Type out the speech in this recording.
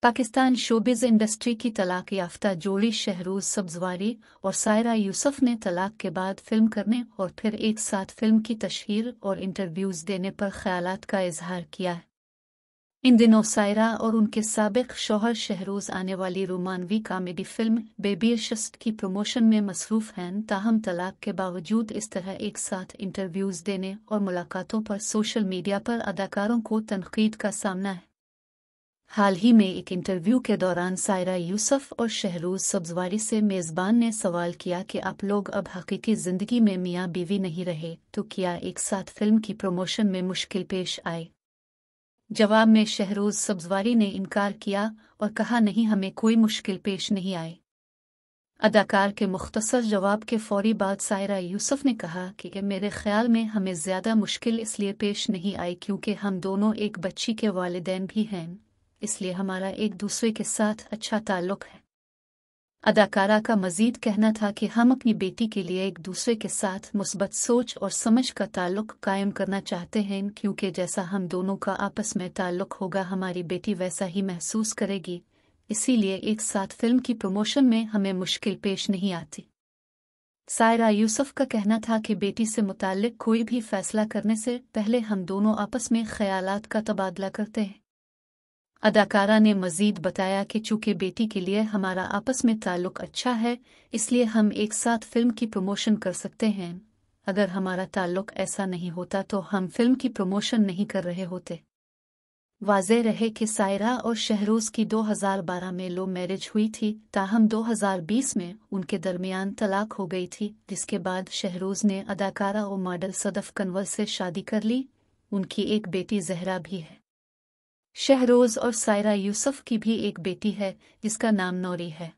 Pakistan showbiz industry की तलाक याफ्ता जोड़ी शहरोज़ सब्ज़वारी और सायरा यूसुफ ने तलाक के बाद फिल्म करने और फिर एक साथ फिल्म की तशहीर और इंटरव्यूज़ देने पर ख्यालात का इजहार किया है। इन दिनों सायरा और उनके साबिक शौहर शहरोज़ आने वाली रोमानवी कॉमेडी फिल्म बेबी शस्ट की प्रमोशन में मसरूफ़ हैं, ताहम तलाक के बावजूद इस तरह एक साथ इंटरव्यूज़ देने और मुलाकातों पर सोशल मीडिया पर अदाकारों को तनकीद का सामना है। हाल ही में एक इंटरव्यू के दौरान सायरा यूसुफ और शहरोज़ सब्ज़वारी से मेज़बान ने सवाल किया कि आप लोग अब हकीकी ज़िंदगी में मियाँ बीवी नहीं रहे तो क्या एक साथ फिल्म की प्रमोशन में मुश्किल पेश आए। जवाब में शहरोज़ सब्ज़वारी ने इनकार किया और कहा नहीं, हमें कोई मुश्किल पेश नहीं आई। अदाकार के मुख्तसर जवाब के फौरी बाद सायरा यूसुफ ने कहा कि मेरे ख्याल में हमें ज़्यादा मुश्किल इसलिए पेश नहीं आई क्योंकि हम दोनों एक बच्ची के वालिदैन भी हैं, इसलिए हमारा एक दूसरे के साथ अच्छा ताल्लुक़ है। अदाकारा का मज़ीद कहना था कि हम अपनी बेटी के लिए एक दूसरे के साथ मुस्बत सोच और समझ का ताल्लुक़ कायम करना चाहते हैं, क्योंकि जैसा हम दोनों का आपस में ताल्लुक़ होगा हमारी बेटी वैसा ही महसूस करेगी, इसीलिए एक साथ फिल्म की प्रमोशन में हमें मुश्किल पेश नहीं आती। सायरा यूसुफ का कहना था कि बेटी से मुताल्लिक़ कोई भी फ़ैसला करने से पहले हम दोनों आपस में ख़यालात का तबादला करते हैं। अदाकारा ने मज़ीद बताया कि चूँकि बेटी के लिए हमारा आपस में ताल्लुक़ अच्छा है, इसलिए हम एक साथ फ़िल्म की प्रमोशन कर सकते हैं। अगर हमारा ताल्लुक़ ऐसा नहीं होता तो हम फ़िल्म की प्रमोशन नहीं कर रहे होते। वाज़ेह रहे कि सायरा और शहरोज़ की 2012 में लव मैरिज हुई थी, ताहम 2020 में उनके दरमियान तलाक हो गई थी, जिसके बाद शहरोज़ ने अदाकारा और मॉडल सदफ़ कनवर से शादी कर ली। उनकी एक बेटी ज़हरा भी है। शहरोज़ और सायरा यूसुफ की भी एक बेटी है जिसका नाम नौरी है।